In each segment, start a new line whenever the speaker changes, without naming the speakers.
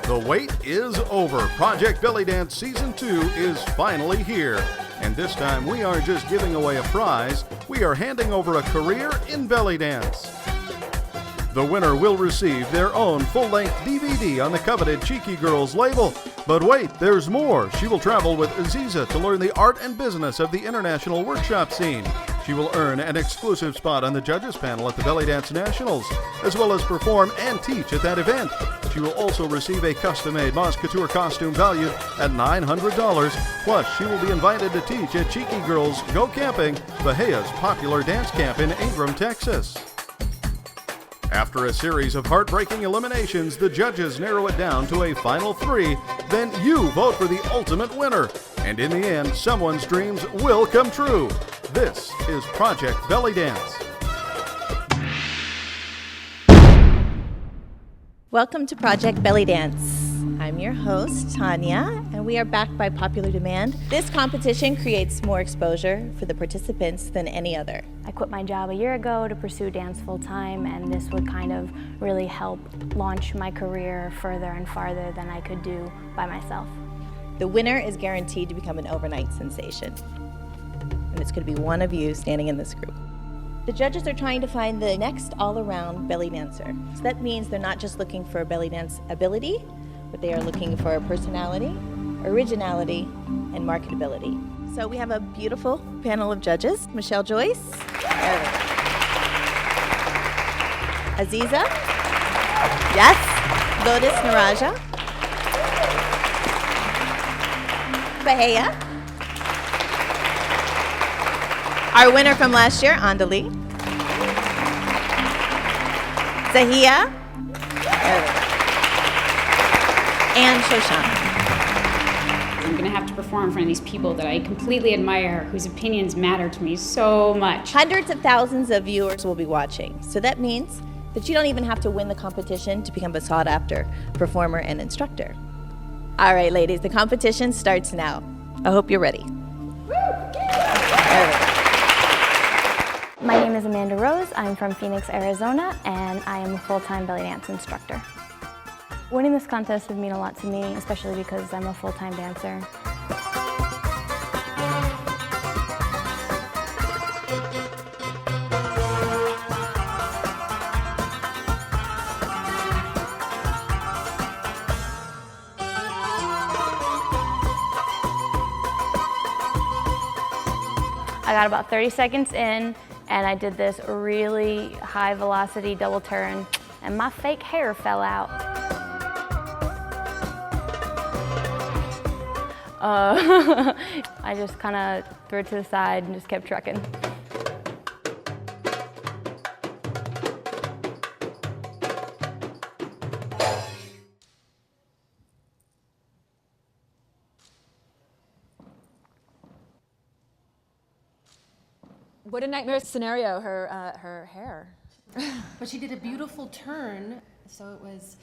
The wait is over. Project Belly Dance Season 2 is finally here. And this time we aren't just giving away a prize, we are handing over a career in belly dance. The winner will receive their own full-length DVD on the coveted Cheeky Girls label. But wait, there's more. She will travel with Aziza to learn the art and business of the international workshop scene. She will earn an exclusive spot on the judges panel at the Belly Dance Nationals, as well as perform and teach at that event. She will also receive a custom-made Moz Couture costume valued at $900. Plus, she will be invited to teach at Cheeky Girls Go Camping, Bahia's popular dance camp in Ingram, Texas. After a series of heartbreaking eliminations, the judges narrow it down to a final 3. Then you vote for the ultimate winner. And in the end, someone's dreams will come true. This is Project Belly Dance.
Welcome to Project Belly Dance. I'm your host, Tanya, and we are backed by popular demand. This competition creates more exposure for the participants than any other.
I quit my job a year ago to pursue dance full time, and this would kind of really help launch my career further and farther than I could do by myself.
The winner is guaranteed to become an overnight sensation, and it's going to be one of you standing in this group. The judges are trying to find the next all-around belly dancer. So that means they're not just looking for belly dance ability, but they are looking for personality, originality, and marketability. So we have a beautiful panel of judges. Michelle Joyce, Aziza, yes, Lotus Naraja, Bahia, our winner from last year, Andali, Zahia, and Shoshana.
I'm going to have to perform in front of these people that I completely admire, whose opinions matter to me so much.
Hundreds of thousands of viewers will be watching. So that means that you don't even have to win the competition to become a sought-after performer and instructor. All right, ladies, the competition starts now. I hope you're ready.
My name is Amanda Rose. I'm from Phoenix, Arizona, and I am a full-time belly dance instructor. Winning this contest would mean a lot to me, especially because I'm a full-time dancer. I got about 30 seconds in, and I did this really high velocity double turn, and my fake hair fell out. I just kind of threw it to the side and just kept trucking.
What a nightmare scenario, her hair.
But she did a beautiful turn, so it was...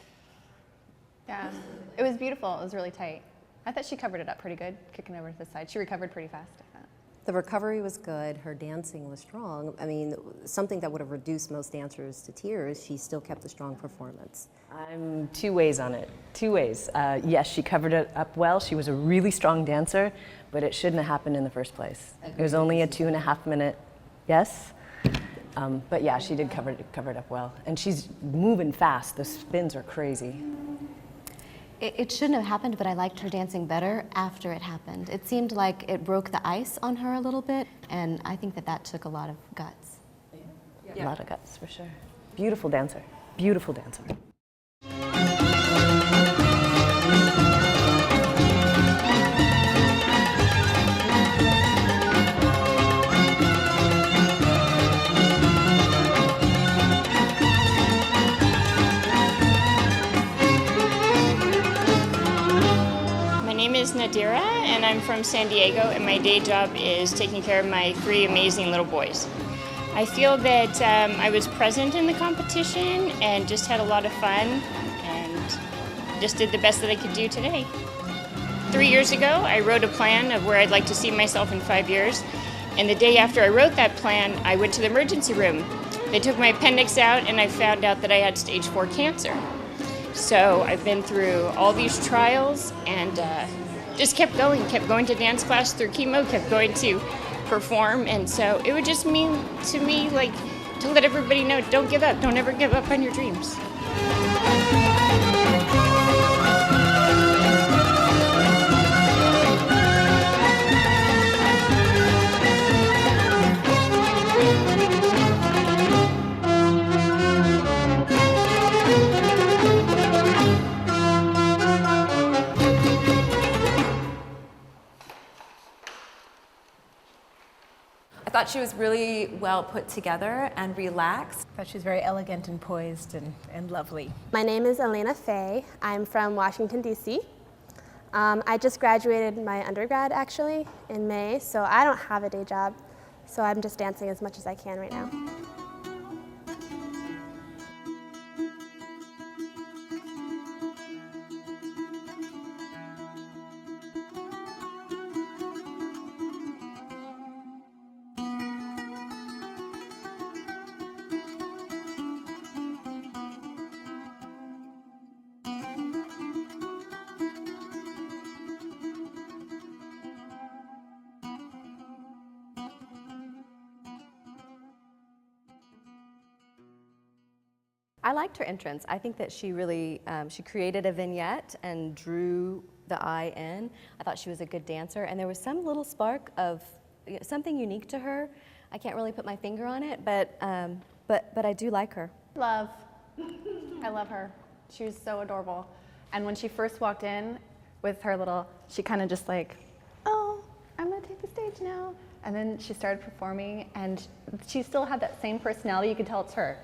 Yeah, it was beautiful. It was really tight. I thought she covered it up pretty good, kicking over to the side. She recovered pretty fast, I thought.
The recovery was good. Her dancing was strong. I mean, something that would have reduced most dancers to tears, she still kept a strong performance.
I'm two ways on it. Two ways. Yes, she covered it up well. She was a really strong dancer, but it shouldn't have happened in the first place. It was only a 2.5 minute yes. But yeah, she did cover it up well. And she's moving fast. The spins are crazy.
It shouldn't have happened, but I liked her dancing better after it happened. It seemed like it broke the ice on her a little bit, and I think that took a lot of guts.
Yeah. A lot of guts, for sure. Beautiful dancer. Beautiful dancer.
My name is Nadira, and I'm from San Diego, and my day job is taking care of my 3 amazing little boys. I feel that I was present in the competition and just had a lot of fun and just did the best that I could do today. 3 years ago, I wrote a plan of where I'd like to see myself in 5 years, and the day after I wrote that plan, I went to the emergency room. They took my appendix out, and I found out that I had stage 4 cancer. So I've been through all these trials and just kept going to dance class through chemo, kept going to perform. And so it would just mean to me, like, to let everybody know, don't give up, don't ever give up on your dreams.
I thought she was really well put together and relaxed.
I thought she was very elegant and poised and lovely.
My name is Elena Fay. I'm from Washington, D.C. I just graduated my undergrad, actually, in May, so I don't have a day job. So I'm just dancing as much as I can right now.
I liked her entrance. I think that she really, she created a vignette and drew the eye in. I thought she was a good dancer, and there was some little spark of something unique to her. I can't really put my finger on it, but I do like her.
Love. I love her. She was so adorable. And when she first walked in with her little, she kind of just like, oh, I'm gonna take the stage now. And then she started performing, and she still had that same personality. You could tell it's her.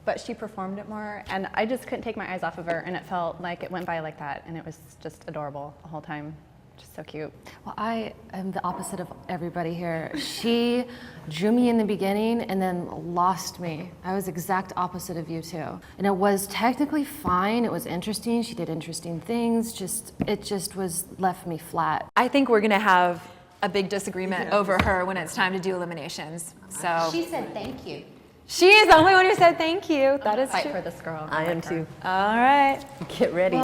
But she performed it more, and I just couldn't take my eyes off of her, and it felt like it went by like that, and it was just adorable the whole time. Just so cute.
Well, I am the opposite of everybody here. She drew me in the beginning and then lost me. I was exact opposite of you two. And it was technically fine, it was interesting, she did interesting things, it just was left me flat.
I think we're gonna have a big disagreement over her when it's time to do eliminations. So
She said thank you.
she is the only one who said thank you. That is
Fight
true.
for this girl.
I am too.
All right.
Get ready.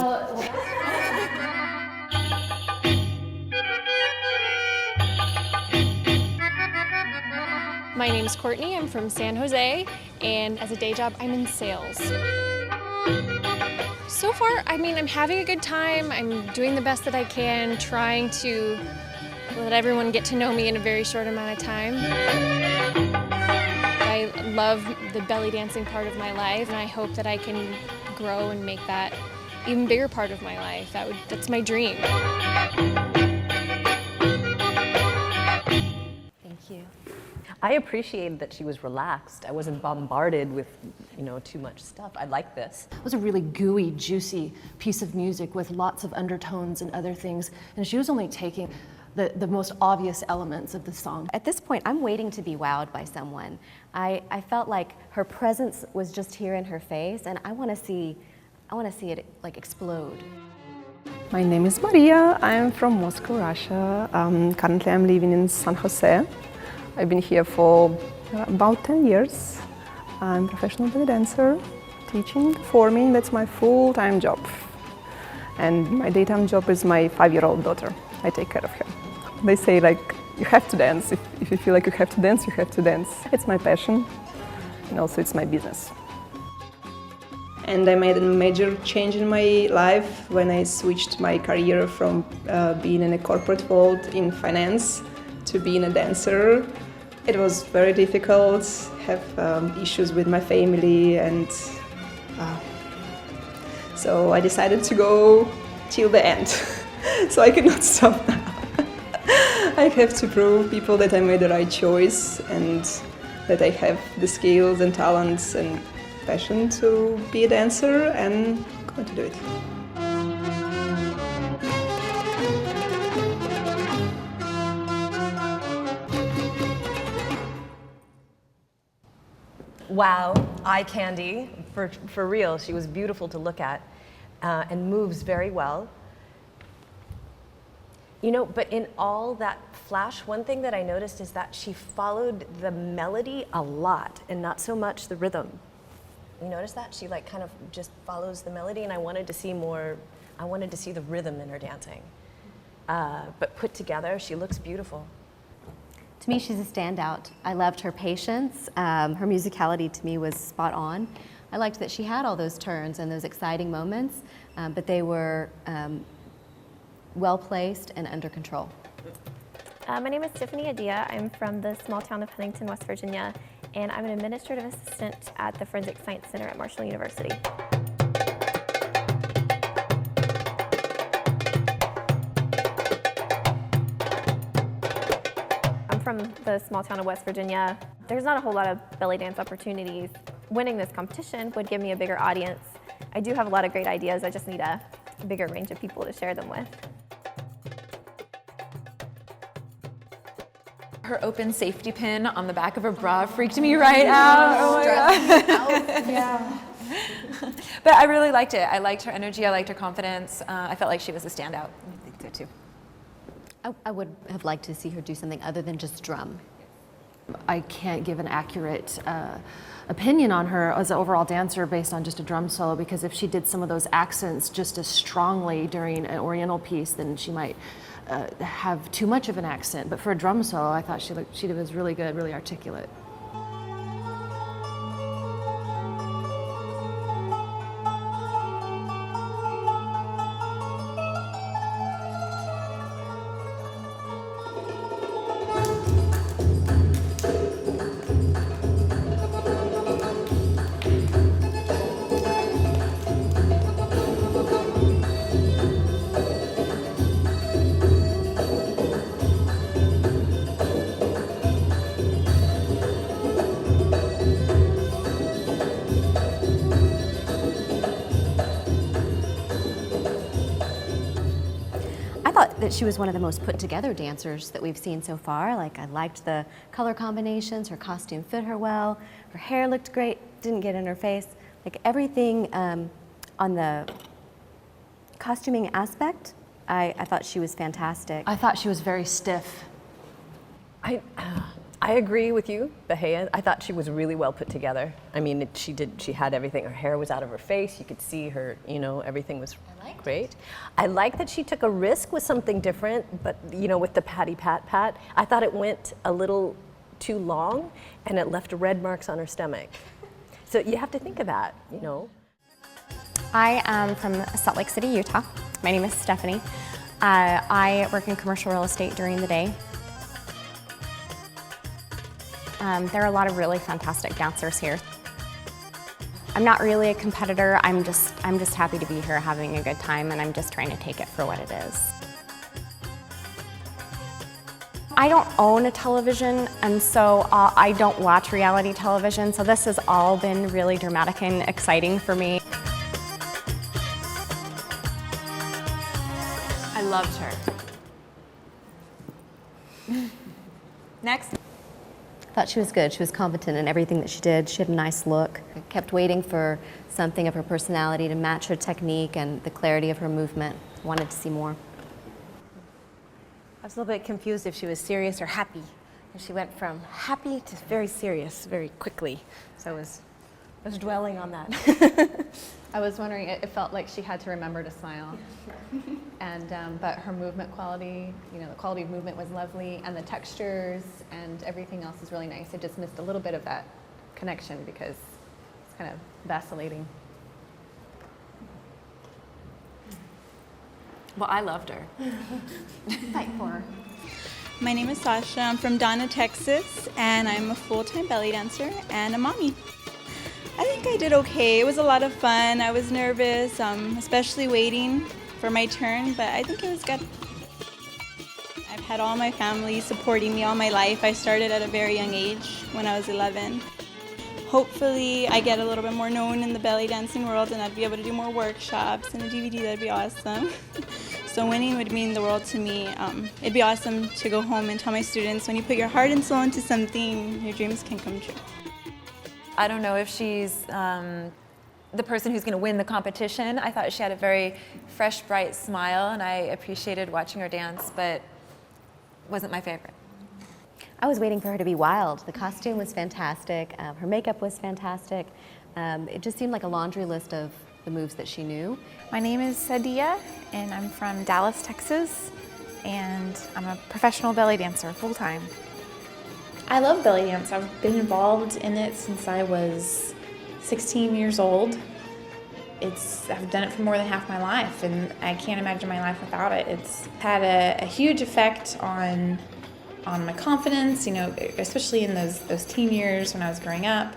My name's Courtney, I'm from San Jose, and as a day job, I'm in sales. So far, I mean, I'm having a good time. I'm doing the best that I can, trying to let everyone get to know me in a very short amount of time. I love the belly dancing part of my life, and I hope that I can grow and make that even bigger part of my life. That's my dream.
Thank you.
I appreciated that she was relaxed. I wasn't bombarded with, too much stuff. I like this.
It was a really gooey, juicy piece of music with lots of undertones and other things, and she was only taking the most obvious elements of the song.
At this point, I'm waiting to be wowed by someone. I felt like her presence was just here in her face, and I want to see it like explode.
My name is Maria. I'm from Moscow, Russia. Currently, I'm living in San Jose. I've been here for about 10 years. I'm a professional belly dancer, teaching, performing. That's my full-time job. And my daytime job is my 5-year-old daughter. I take care of her. They say, you have to dance. If you feel like you have to dance, you have to dance. It's my passion, and also it's my business. And I made a major change in my life when I switched my career from being in a corporate world in finance to being a dancer. It was very difficult, have issues with my family, and so I decided to go till the end. So I cannot stop now. I have to prove people that I made the right choice and that I have the skills and talents and passion to be a dancer, and I'm going to do it.
Wow, eye candy, for real. She was beautiful to look at and moves very well. But in all that flash, one thing that I noticed is that she followed the melody a lot and not so much the rhythm. You notice that? She like kind of just follows the melody, and I wanted to see more, I wanted to see the rhythm in her dancing. But put together, she looks beautiful.
To me, she's a standout. I loved her patience. Her musicality to me was spot on. I liked that she had all those turns and those exciting moments, but they were well placed and under control.
My name is Tiffany Adia. I'm from the small town of Huntington, West Virginia, and I'm an administrative assistant at the Forensic Science Center at Marshall University. I'm from the small town of West Virginia. There's not a whole lot of belly dance opportunities. Winning this competition would give me a bigger audience. I do have a lot of great ideas. I just need a bigger range of people to share them with.
Her open safety pin on the back of her bra freaked me right out. Oh my God. Yeah. But I really liked it. I liked her energy. I liked her confidence. I felt like she was a standout. I think so too.
I would have liked to see her do something other than just drum.
I can't give an accurate opinion on her as an overall dancer based on just a drum solo, because if she did some of those accents just as strongly during an oriental piece, then she might have too much of an accent. But for a drum solo, I thought she was really good, really articulate.
That she was one of the most put together dancers that we've seen so far. Like, I liked the color combinations, her costume fit her well, her hair looked great, didn't get in her face. Like, everything on the costuming aspect, I thought she was fantastic.
I thought she was very stiff.
I agree with you, Bahia. I thought she was really well put together. I mean, she had everything. Her hair was out of her face. You could see her, everything was great. I like that she took a risk with something different, but, with the patty pat pat, I thought it went a little too long and it left red marks on her stomach. So you have to think of that,
I am from Salt Lake City, Utah. My name is Stephanie. I work in commercial real estate during the day. There are a lot of really fantastic dancers here. I'm not really a competitor. I'm just happy to be here having a good time, and I'm just trying to take it for what it is. I don't own a television, and so I don't watch reality television, so this has all been really dramatic and exciting for me.
I loved her. Next.
I thought she was good. She was competent in everything that she did. She had a nice look. I kept waiting for something of her personality to match her technique and the clarity of her movement. I wanted to see more.
I was a little bit confused if she was serious or happy. And she went from happy to very serious very quickly. So I was dwelling on that.
I was wondering, it felt like she had to remember to smile. And but her movement quality, the quality of movement was lovely, and the textures and everything else is really nice. It just missed a little bit of that connection because it's kind of vacillating.
Well, I loved her.
Fight for her.
My name is Sasha. I'm from Donna, Texas, and I'm a full-time belly dancer and a mommy. I think I did okay. It was a lot of fun. I was nervous, especially waiting for my turn, but I think it was good. I've had all my family supporting me all my life. I started at a very young age when I was 11. Hopefully I get a little bit more known in the belly dancing world and I'd be able to do more workshops and a DVD. That'd be awesome. So winning would mean the world to me. It'd be awesome to go home and tell my students, when you put your heart and soul into something, your dreams can come true.
I don't know if she's the person who's going to win the competition. I thought she had a very fresh, bright smile, and I appreciated watching her dance, but wasn't my favorite.
I was waiting for her to be wild. The costume was fantastic. Her makeup was fantastic. It just seemed like a laundry list of the moves that she knew.
My name is Sadia, and I'm from Dallas, Texas, and I'm a professional belly dancer, full-time. I love belly dance. I've been involved in it since I was 16 years old. I've done it for more than half my life, and I can't imagine my life without it. It's had a huge effect on my confidence, you know, especially in those teen years when I was growing up.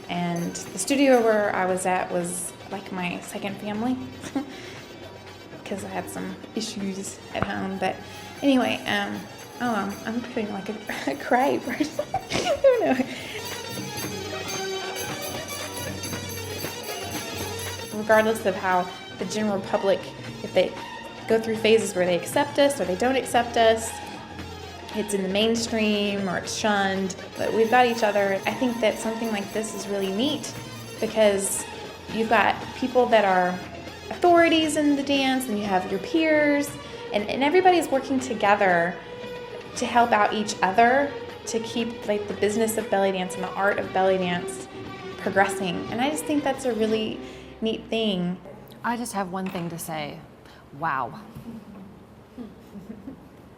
And the studio where I was at was like my second family because I had some issues at home. But anyway, I'm putting like a cry person. I don't know. Regardless of how the general public, if they go through phases where they accept us or they don't accept us, it's in the mainstream or it's shunned, but we've got each other. I think that something like this is really neat because you've got people that are authorities in the dance, and you have your peers, and everybody's working together to help out each other to keep like the business of belly dance and the art of belly dance progressing. And I just think that's a really neat thing.
I just have one thing to say. Wow.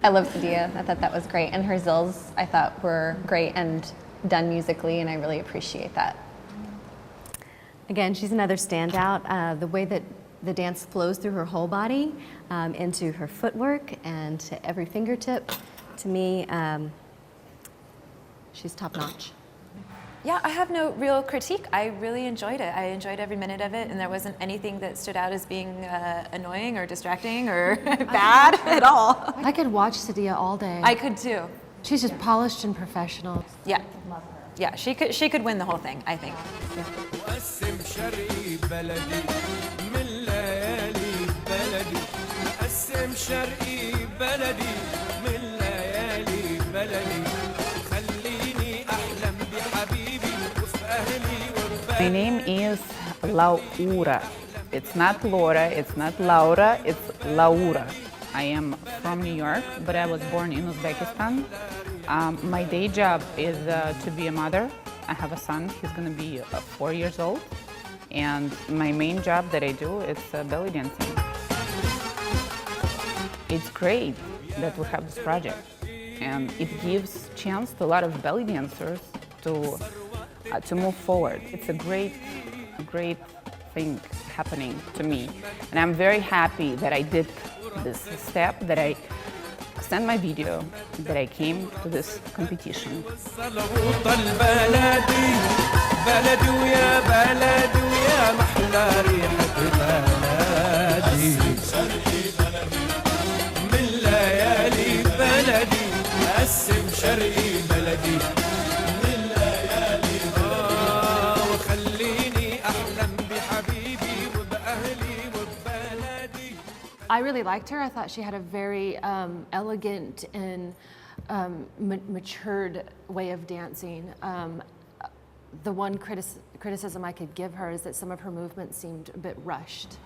I love Sadia. I thought that was great. And her zills, I thought, were great and done musically, and I really appreciate that. Again, she's another standout. The way that the dance flows through her whole body, into her footwork and to every fingertip, to me, she's top notch.
Yeah, I have no real critique. I really enjoyed it. I enjoyed every minute of it, and there wasn't anything that stood out as being annoying or distracting or bad at all.
I could watch Sadia all day.
I could too.
She's just polished and professional.
Yeah. Yeah, she could win the whole thing, I think.
My name is Laura. It's not Laura, it's not Laura, it's Laura. I am from New York, but I was born in Uzbekistan. My day job is to be a mother. I have a son, he's gonna be 4 years old. And my main job that I do is belly dancing. It's great that we have this project. And it gives chance to a lot of belly dancers to move forward. It's a great thing happening to me. And I'm very happy that I did this step, that I sent my video, that I came to this competition.
I really liked her. I thought she had a very elegant and matured way of dancing. The one criticism I could give her is that some of her movements seemed a bit rushed.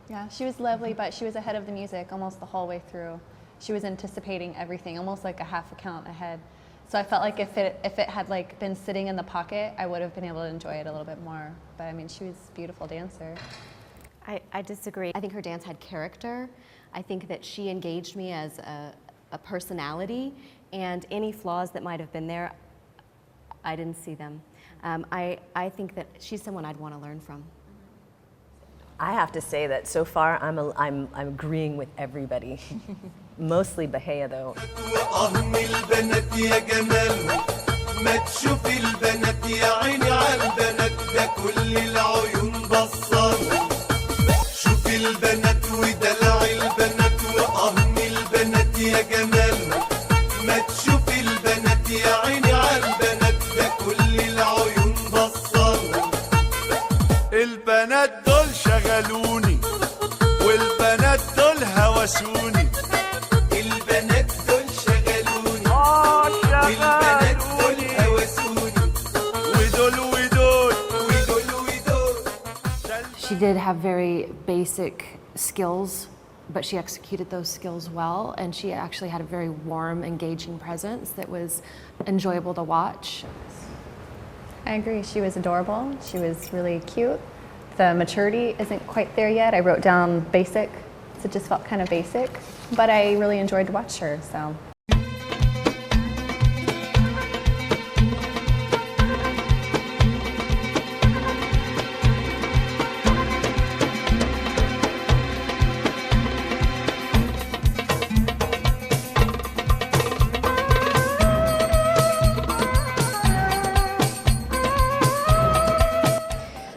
Yeah, she was lovely, but she was ahead of the music almost the whole way through. She was anticipating everything, almost like a half a count ahead. So I felt like if it had like been sitting in the pocket, I would have been able to enjoy it a little bit more. But I mean, she was a beautiful dancer.
I disagree. I think her dance had character. I think that she engaged me as a personality, and any flaws that might have been there, I didn't see them. I think that she's someone I'd want to learn from.
I have to say that so far I'm agreeing with everybody. Mostly Bahia though.
البنات ودلع البنات وقهن البنات يا جمال ما تشوف البنات يا عيني عالبنات ده كل العيون بصر البنات دول شغلوني والبنات دول هوسوني البنات دول شغلوني والبنات دول هوسوني ودول ودول ودول ودول.
She did have very basic skills, but she executed those skills well, and she actually had a very warm, engaging presence that was enjoyable to watch.
I agree. She was adorable. She was really cute. The maturity isn't quite there yet. I wrote down basic, so it just felt kind of basic, but I really enjoyed to watch her, so.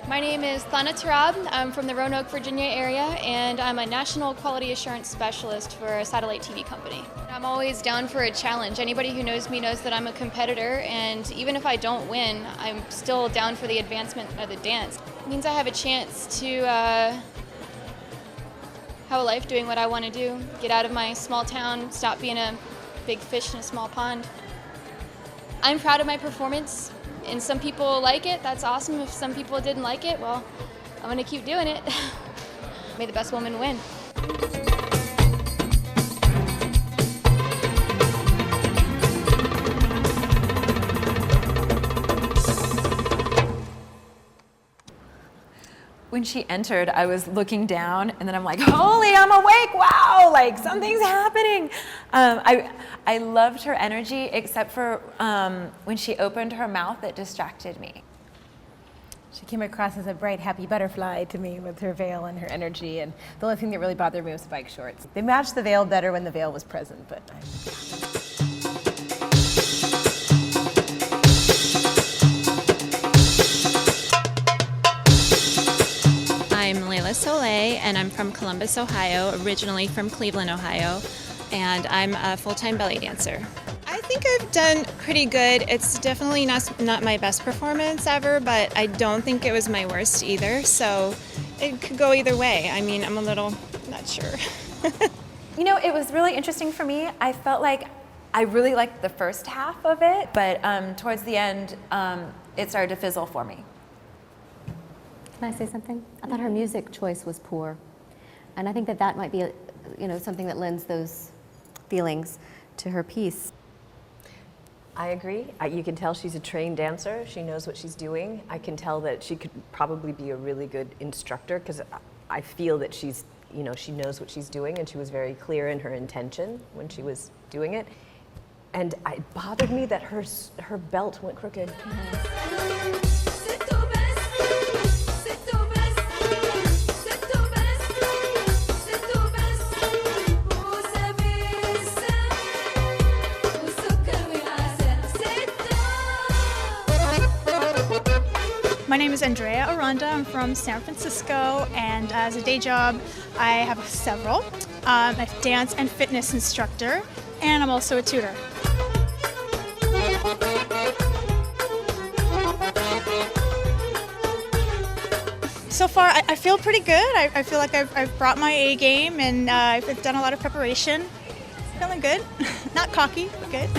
My name is Thana Tarab. I'm from the Roanoke, Virginia area, and I'm a National Quality Assurance Specialist for a satellite TV company. I'm always down for a challenge. Anybody who knows me knows that I'm a competitor, and even if I don't win, I'm still down for the advancement of the dance. It means I have a chance to have a life doing what I want to do, get out of my small town, stop being a big fish in a small pond. I'm proud of my performance. And some people like it, that's awesome. If some people didn't like it, well, I'm gonna keep doing it. May the best woman win.
When she entered, I was looking down, and then I'm like, holy, I'm awake, wow, like something's happening. I loved her energy, except for when she opened her mouth, it distracted me.
She came across as a bright, happy butterfly to me with her veil and her energy, and the only thing that really bothered me was spike shorts. They matched the veil better when the veil was present, but...
I'm Layla Soleil, and I'm from Columbus, Ohio, originally from Cleveland, Ohio, and I'm a full-time belly dancer.
I think I've done pretty good. It's definitely not my best performance ever, but I don't think it was my worst either, so it could go either way. I mean, I'm a little not sure.
You know, it was really interesting for me. I felt like I really liked the first half of it, but towards the end, it started to fizzle for me.
Can I say something? I thought her music choice was poor. And I think that that might be, something that lends those feelings to her piece.
I agree. You can tell she's a trained dancer. She knows what she's doing. I can tell that she could probably be a really good instructor because I feel that she's, she knows what she's doing, and she was very clear in her intention when she was doing it. And it bothered me that her belt went crooked.
My name is Andrea Aranda. I'm from San Francisco, and as a day job, I have several. I'm a dance and fitness instructor, and I'm also a tutor. So far, I feel pretty good. I feel like I've brought my A game, and I've done a lot of preparation. Feeling good. Not cocky, but good.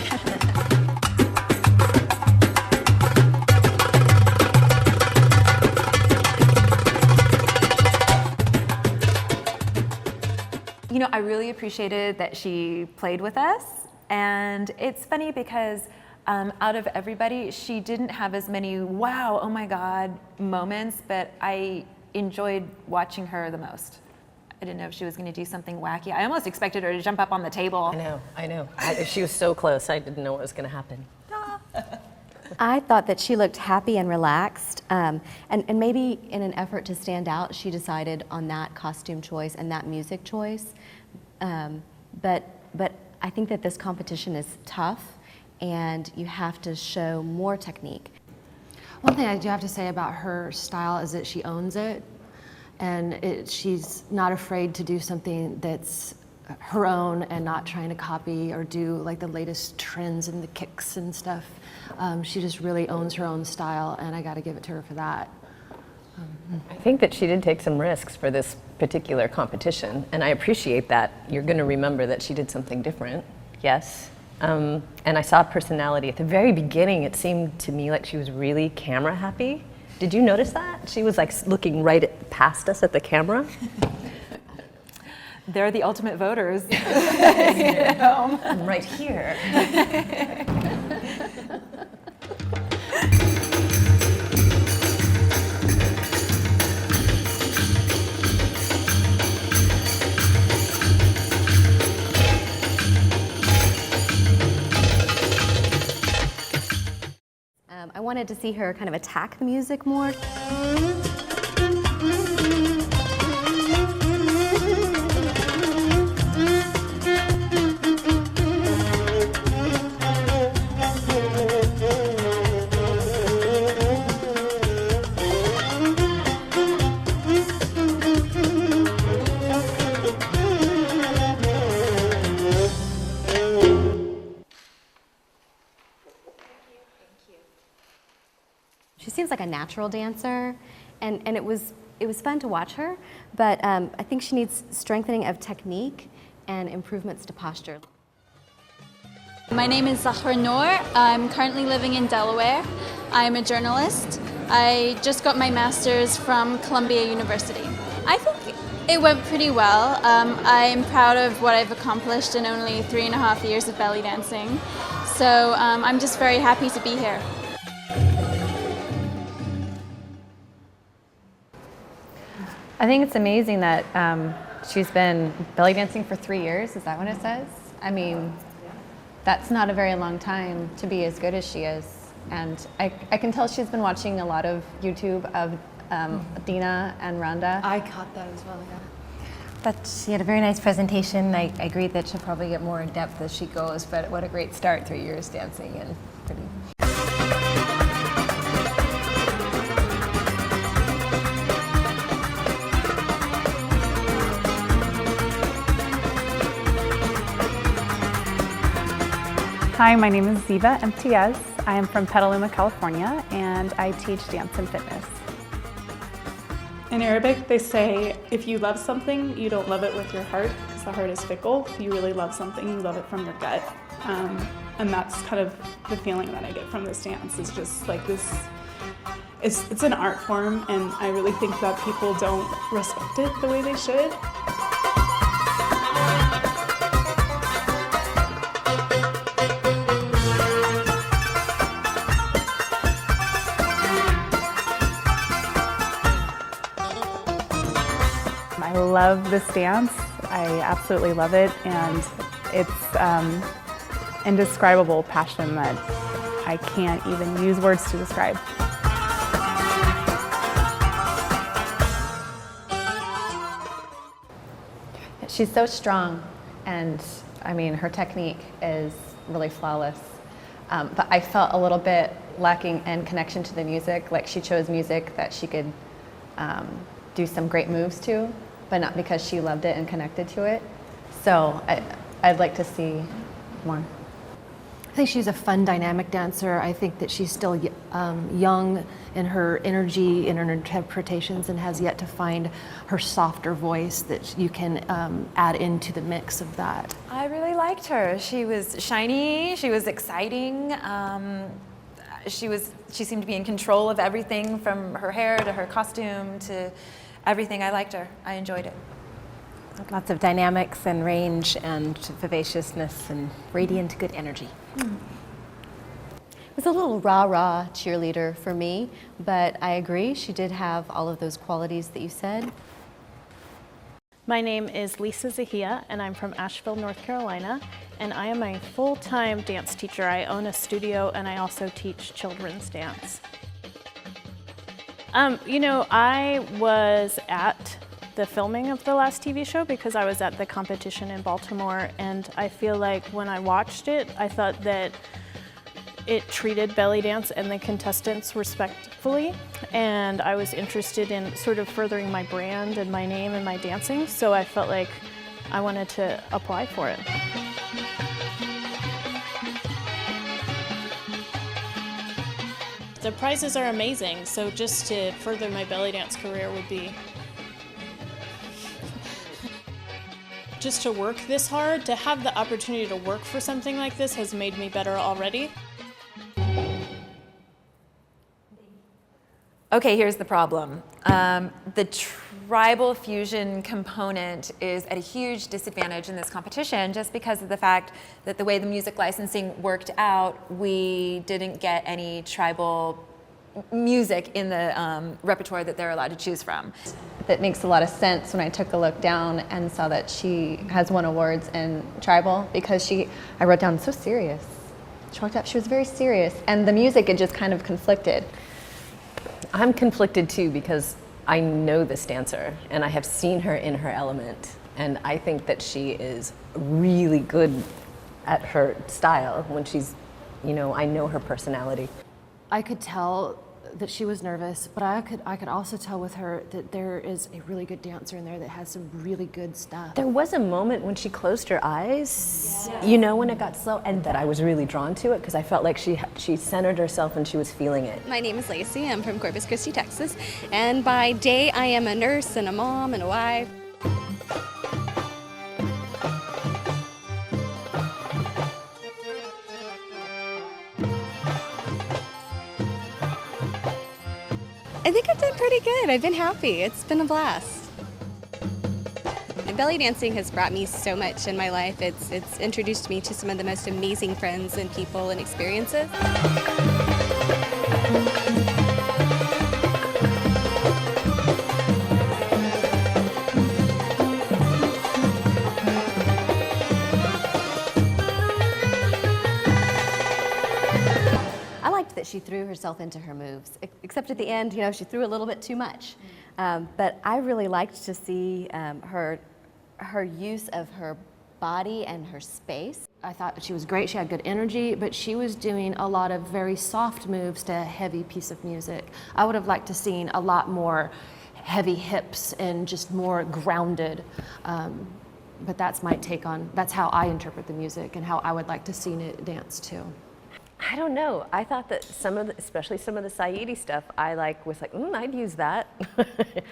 I really appreciated that she played with us, and it's funny because out of everybody, she didn't have as many wow, oh my God moments, but I enjoyed watching her the most. I didn't know if she was going to do something wacky. I almost expected her to jump up on the table.
I know. She was so close, I didn't know what was going to happen.
I thought that she looked happy and relaxed, and maybe in an effort to stand out, she decided on that costume choice and that music choice. But I think that this competition is tough, and you have to show more technique.
One thing I do have to say about her style is that she owns it, and she's not afraid to do something that's her own and not trying to copy or do like the latest trends and the kicks and stuff. She just really owns her own style, and I got to give it to her for that.
I think that she did take some risks for this particular competition, and I appreciate that. You're going to remember that she did something different, yes. And I saw personality. At the very beginning, it seemed to me like she was really camera happy. Did you notice that? She was like looking right past us at the camera.
They're the ultimate voters.
I'm right here.
wanted to see her kind of attack the music more. She seems like a natural dancer, and it was fun to watch her, but I think she needs strengthening of technique and improvements to posture.
My name is Zahra Noor. I'm currently living in Delaware. I'm a journalist. I just got my master's from Columbia University. I think it went pretty well. I'm proud of what I've accomplished in only 3.5 years of belly dancing. So I'm just very happy to be here.
I think it's amazing that she's been belly dancing for 3 years. Is that what it says? I mean, that's not a very long time to be as good as she is. And I can tell she's been watching a lot of YouTube of Dina and Rhonda.
I caught that as well, yeah. But she had a very nice presentation. I agree that she'll probably get more in depth as she goes, but what a great start, 3 years dancing and pretty.
Hi, my name is Ziva Mtiaz. I am from Petaluma, California, and I teach dance and fitness. In Arabic, they say, if you love something, you don't love it with your heart, because the heart is fickle. If you really love something, you love it from your gut. And that's kind of the feeling that I get from this dance. It's just like this, it's an art form, and I really think that people don't respect it the way they should. I love this dance. I absolutely love it, and it's indescribable passion that I can't even use words to describe.
She's so strong, and I mean, her technique is really flawless. But I felt a little bit lacking in connection to the music. Like, she chose music that she could do some great moves to, but not because she loved it and connected to it. So I'd like to see more.
I think she's a fun, dynamic dancer. I think that she's still young in her energy, in her interpretations, and has yet to find her softer voice that you can add into the mix of that.
I really liked her. She was shiny, she was exciting. She seemed to be in control of everything, from her hair to her costume to everything. I liked her. I enjoyed it.
Lots of dynamics and range and vivaciousness and radiant good energy.
It was a little rah-rah cheerleader for me, but I agree, she did have all of those qualities that you said.
My name is Lisa Zahia, and I'm from Asheville, North Carolina, and I am a full-time dance teacher. I own a studio, and I also teach children's dance. You know, I was at the filming of the last TV show because I was at the competition in Baltimore, and I feel like when I watched it, I thought that it treated belly dance and the contestants respectfully, and I was interested in sort of furthering my brand and my name and my dancing, so I felt like I wanted to apply for it. The prizes are amazing, so just to further my belly dance career would be just to work this hard. To have the opportunity to work for something like this has made me better already.
Okay, here's the problem. The tribal fusion component is at a huge disadvantage in this competition just because of the fact that the way the music licensing worked out, we didn't get any tribal music in the repertoire that they're allowed to choose from.
That makes a lot of sense when I took a look down and saw that she has won awards in tribal, because I wrote down so serious. She walked up, she was very serious, and the music, it just kind of conflicted.
I'm conflicted too because I know this dancer and I have seen her in her element, and I think that she is really good at her style when she's, you know, I know her personality.
I could tell that she was nervous, but I could also tell with her that there is a really good dancer in there that has some really good stuff.
There was a moment when she closed her eyes, you know, when it got slow, and that I was really drawn to it because I felt like she centered herself and she was feeling it.
My name is Lacey. I'm from Corpus Christi, Texas. And by day, I am a nurse and a mom and a wife. I think I've done pretty good. I've been happy. It's been a blast. Belly dancing has brought me so much in my life. It's introduced me to some of the most amazing friends and people and experiences. That she threw herself into her moves, except at the end, you know, she threw a little bit too much. But I really liked to see her use of her body and her space.
I thought she was great, she had good energy, but she was doing a lot of very soft moves to a heavy piece of music. I would have liked to seen a lot more heavy hips and just more grounded. But that's my take on, that's how I interpret the music and how I would like to see it dance too.
I don't know. I thought that especially some of the Saidi stuff, was like, I'd use that.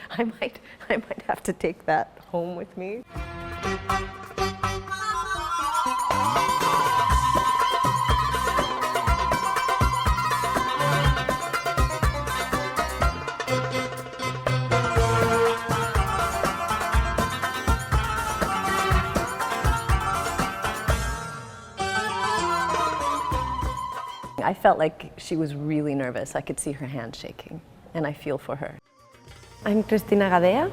I might have to take that home with me. I felt like she was really nervous. I could see her hand shaking, and I feel for her.
I'm Cristina Gadea.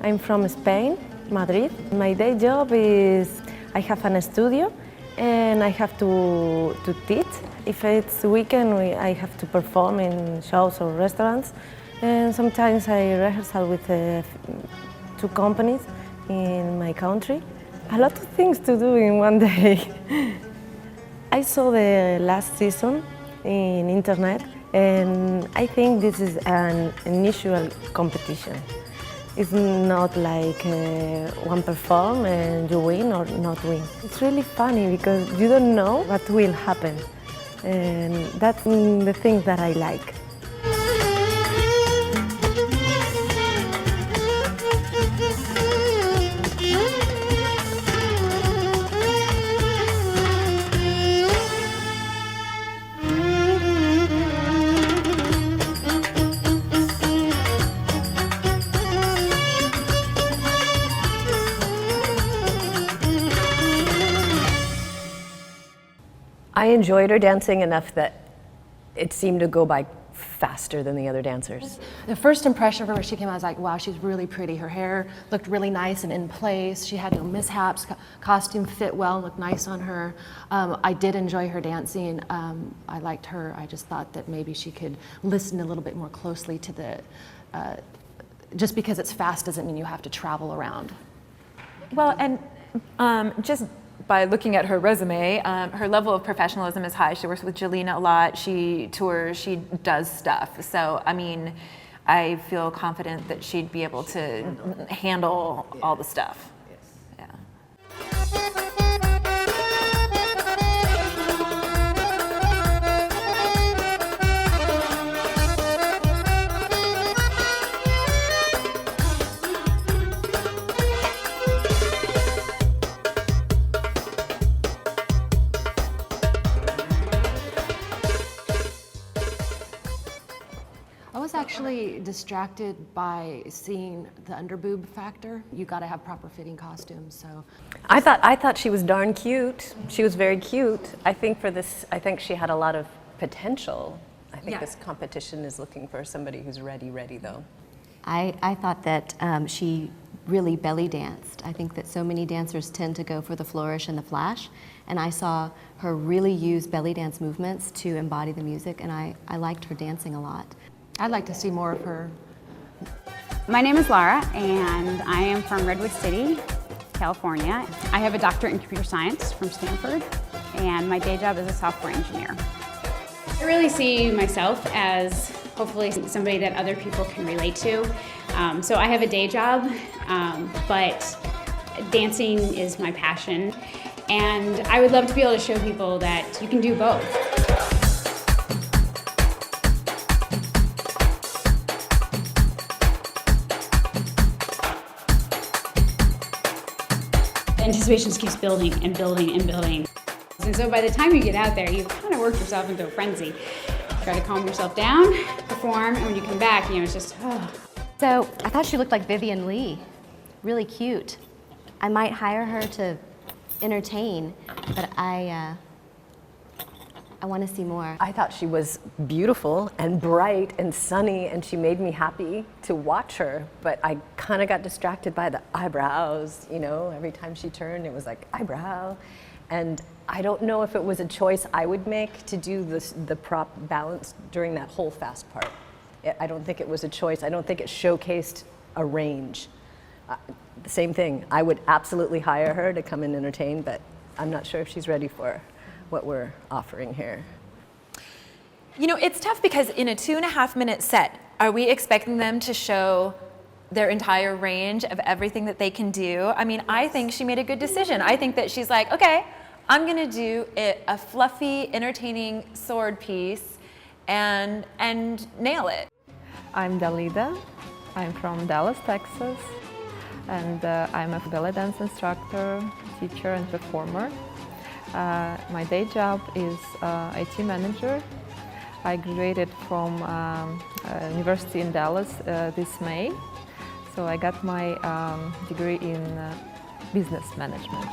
I'm from Spain, Madrid. My day job is I have an studio, and I have to teach. If it's weekend, I have to perform in shows or restaurants, and sometimes I rehearsal with 2 companies in my country. A lot of things to do in one day. I saw the last season in internet, and I think this is an initial competition. It's not like one perform and you win or not win. It's really funny because you don't know what will happen, and that's the thing that I like.
I enjoyed her dancing enough that it seemed to go by faster than the other dancers.
The first impression of her when she came out, I was like, wow, she's really pretty. Her hair looked really nice and in place. She had no mishaps. Costume fit well, looked nice on her. I did enjoy her dancing. I liked her. I just thought that maybe she could listen a little bit more closely to the, just because it's fast doesn't mean you have to travel around.
Well, and just by looking at her resume, her level of professionalism is high. She works with Jelena a lot. She tours, she does stuff. So, I mean, I feel confident that she'd be able to handle all the stuff. Yeah.
Actually distracted by seeing the underboob factor. You got to have proper fitting costumes. So
I thought she was darn cute. She was very cute. I think she had a lot of potential. I think this competition is looking for somebody who's ready though.
I thought that she really belly danced. I think that so many dancers tend to go for the flourish and the flash, and I saw her really use belly dance movements to embody the music, and I liked her dancing a lot.
I'd like to see more of her.
My name is Laura, and I am from Redwood City, California. I have a doctorate in computer science from Stanford, and my day job is a software engineer. I really see myself as hopefully somebody that other people can relate to. So I have a day job, but dancing is my passion, and I would love to be able to show people that you can do both. Anticipation just keeps building and building and building. And so by the time you get out there, you've kind of worked yourself into a frenzy. Try to calm yourself down, perform, and when you come back, it's just, oh.
So I thought she looked like Vivian Lee, really cute. I might hire her to entertain, but I want to see more.
I thought she was beautiful and bright and sunny, and she made me happy to watch her, but I kind of got distracted by the eyebrows, every time she turned, it was like eyebrow. And I don't know if it was a choice I would make to do the prop balance during that whole fast part. I don't think it was a choice. I don't think it showcased a range. The same thing, I would absolutely hire her to come and entertain, but I'm not sure if she's ready for what we're offering here.
It's tough because in a 2.5-minute set, are we expecting them to show their entire range of everything that they can do? I mean, I think she made a good decision. I think that she's like, okay, I'm gonna do a fluffy, entertaining sword piece and nail it.
I'm Dalida. I'm from Dallas, Texas, and I'm a ballet dance instructor, teacher, and performer. My day job is IT manager. I graduated from University in Dallas this May, so I got my degree in business management.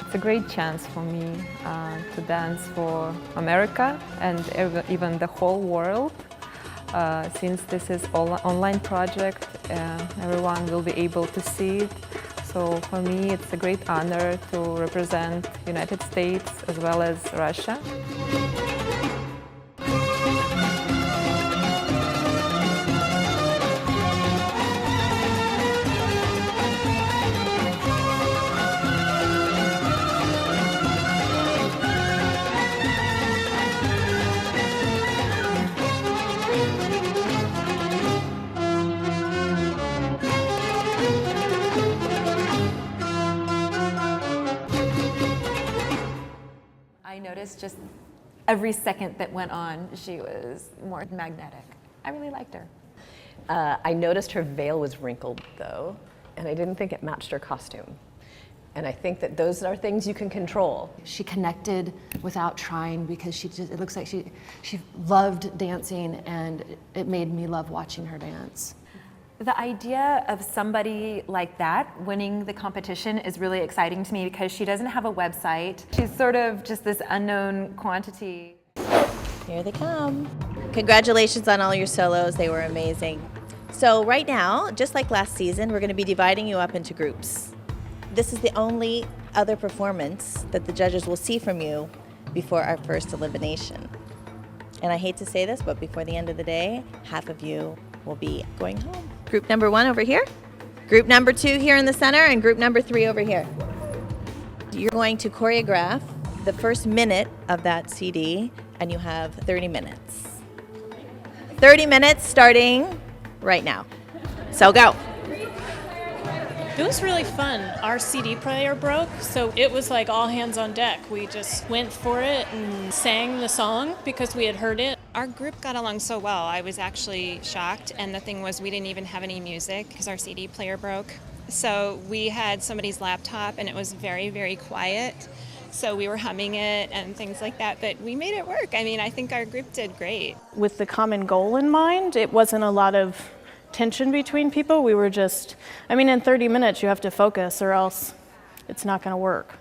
It's a great chance for me to dance for America and even the whole world. Since this is online project, everyone will be able to see it. So for me, it's a great honor to represent United States as well as Russia.
I noticed just every second that went on, she was more magnetic. I really liked her.
I noticed her veil was wrinkled, though, and I didn't think it matched her costume. And I think that those are things you can control.
She connected without trying because it looks like she loved dancing, and it made me love watching her dance.
The idea of somebody like that winning the competition is really exciting to me because she doesn't have a website. She's sort of just this unknown quantity.
Here they come. Congratulations on all your solos. They were amazing. So right now, just like last season, we're going to be dividing you up into groups. This is the only other performance that the judges will see from you before our first elimination. And I hate to say this, but before the end of the day, half of you will be going home. Group number 1 over here, group number 2 here in the center, and group number 3 over here. You're going to choreograph the first minute of that CD, and you have 30 minutes. 30 minutes starting right now. So go.
It was really fun. Our CD player broke, so it was like all hands on deck. We just went for it and sang the song because we had heard it.
Our group got along so well. I was actually shocked, and the thing was we didn't even have any music because our CD player broke. So we had somebody's laptop, and it was very, very quiet. So we were humming it and things like that, but we made it work. I mean, I think our group did great.
With the common goal in mind, it wasn't a lot of tension between people. We were just, in 30 minutes you have to focus or else it's not going to work.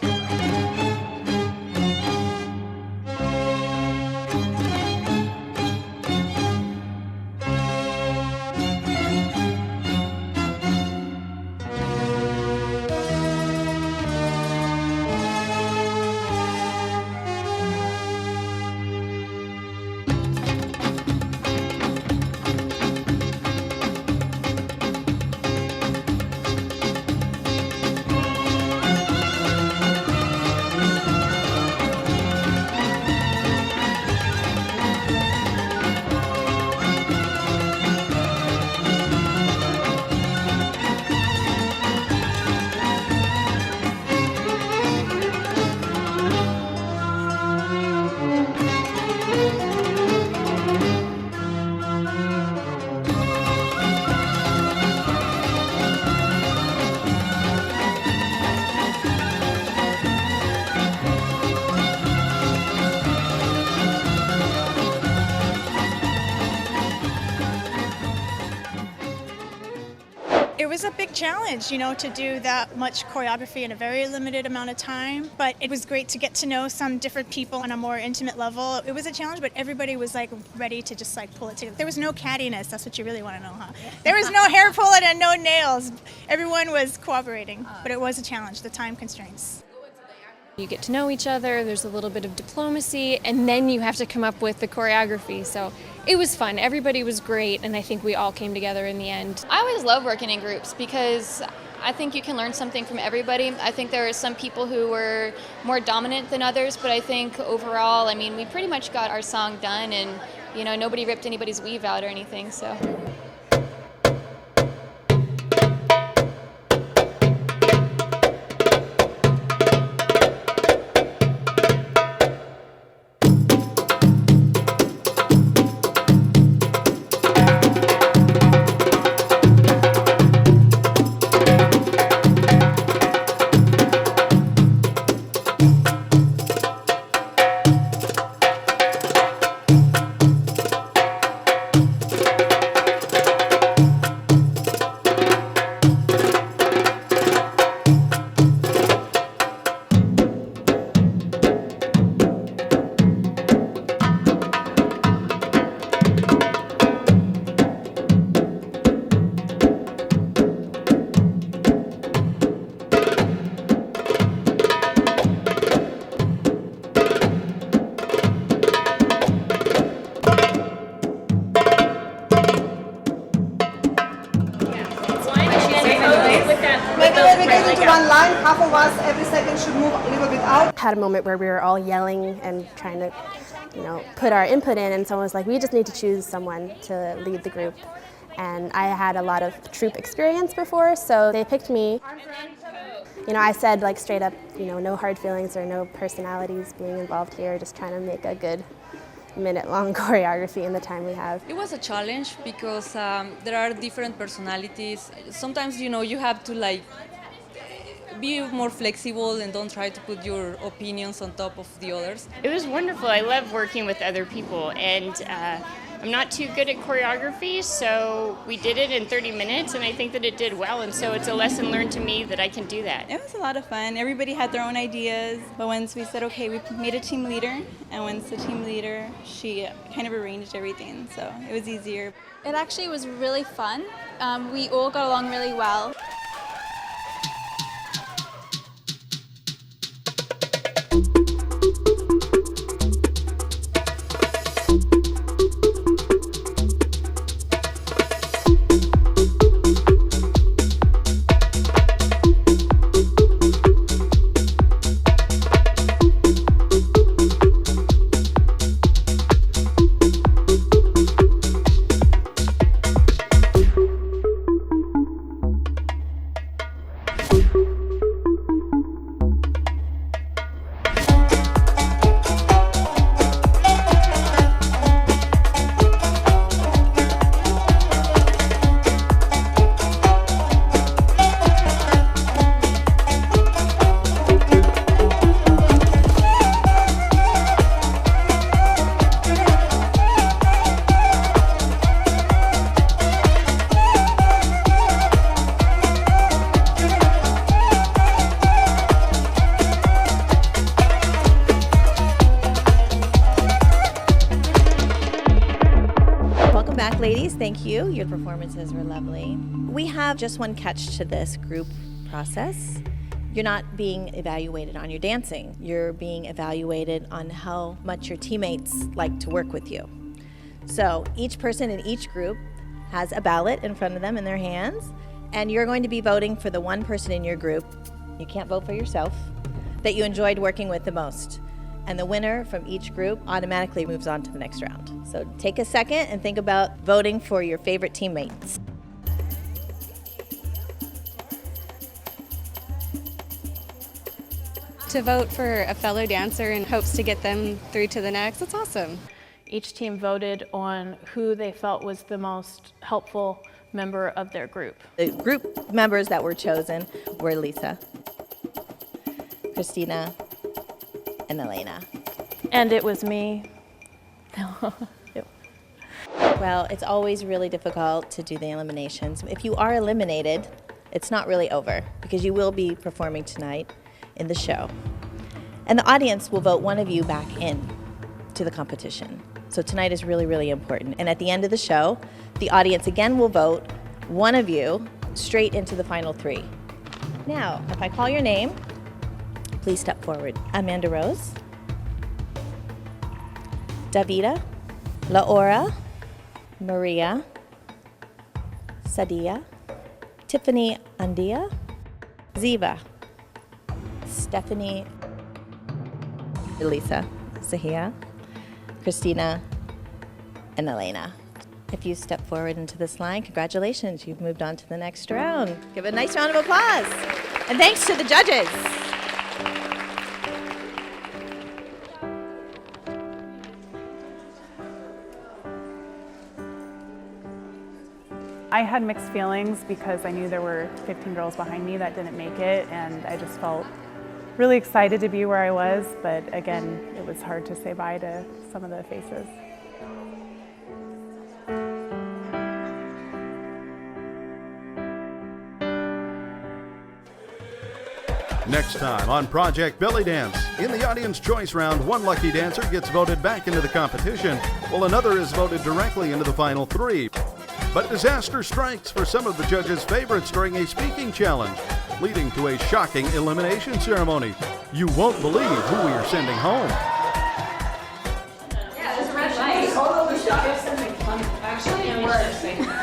It was a big challenge, you know, to do that much choreography in a very limited amount of time, but it was great to get to know some different people on a more intimate level. It was a challenge, but everybody was like ready to just like pull it together. There was no cattiness, that's what you really want to know, huh? There was no hair pulling and no nails. Everyone was cooperating, but it was a challenge, the time constraints.
You get to know each other, there's a little bit of diplomacy, and then you have to come up with the choreography. So it was fun. Everybody was great, and I think we all came together in the end.
I always love working in groups because I think you can learn something from everybody. I think there are some people who were more dominant than others, but I think overall, I mean, we pretty much got our song done, and you know, nobody ripped anybody's weave out or anything, so.
One line, half of us every second should move a little bit out.
Had a moment where we were all yelling and trying to, you know, put our input in, and someone was like, we just need to choose someone to lead the group. And I had a lot of troupe experience before, so they picked me. You know, I said like straight up, you know, no hard feelings or no personalities being involved here, just trying to make a good minute-long choreography in the time we have.
It was a challenge because there are different personalities. Sometimes, you know, you have to like be more flexible and don't try to put your opinions on top of the others.
It was wonderful. I love working with other people, and I'm not too good at choreography, so we did it in 30 minutes, and I think that it did well, and so it's a lesson learned to me that I can do that.
It was a lot of fun. Everybody had their own ideas, but once we said, okay, we made a team leader, and once the team leader, she kind of arranged everything, so it was easier.
It actually was really fun. We all got along really well.
Ladies, thank you. Your performances were lovely. We have just one catch to this group process. You're not being evaluated on your dancing. You're being evaluated on how much your teammates like to work with you. So each person in each group has a ballot in front of them in their hands, and you're going to be voting for the one person in your group, you can't vote for yourself, that you enjoyed working with the most. And the winner from each group automatically moves on to the next round. So take a second and think about voting for your favorite teammates.
To vote for a fellow dancer in hopes to get them through to the next, that's awesome.
Each team voted on who they felt was the most helpful member of their group.
The group members that were chosen were Lisa, Christina, and Elena.
And it was me.
Well, it's always really difficult to do the eliminations. If you are eliminated, it's not really over because you will be performing tonight in the show. And the audience will vote one of you back in to the competition. So tonight is really, really important. And at the end of the show, the audience again will vote one of you straight into the final 3. Now, if I call your name, please step forward. Amanda Rose, Davida, Laura, Maria, Sadia, Tiffany Andia, Ziva, Stephanie, Elisa, Zahia, Christina, and Elena. If you step forward into this line, congratulations, you've moved on to the next round. Give a nice round of applause. And thanks to the judges.
I had mixed feelings because I knew there were 15 girls behind me that didn't make it, and I just felt really excited to be where I was, but again, it was hard to say bye to some of the faces.
Next time on Project Belly Dance, in the Audience Choice Round, one lucky dancer gets voted back into the competition, while another is voted directly into the final 3. But disaster strikes for some of the judges' favorites during a speaking challenge, leading to a shocking elimination ceremony. You won't believe who we are sending home.
Yeah, there's a red light. All over the shop. Something fun. Actually, it works.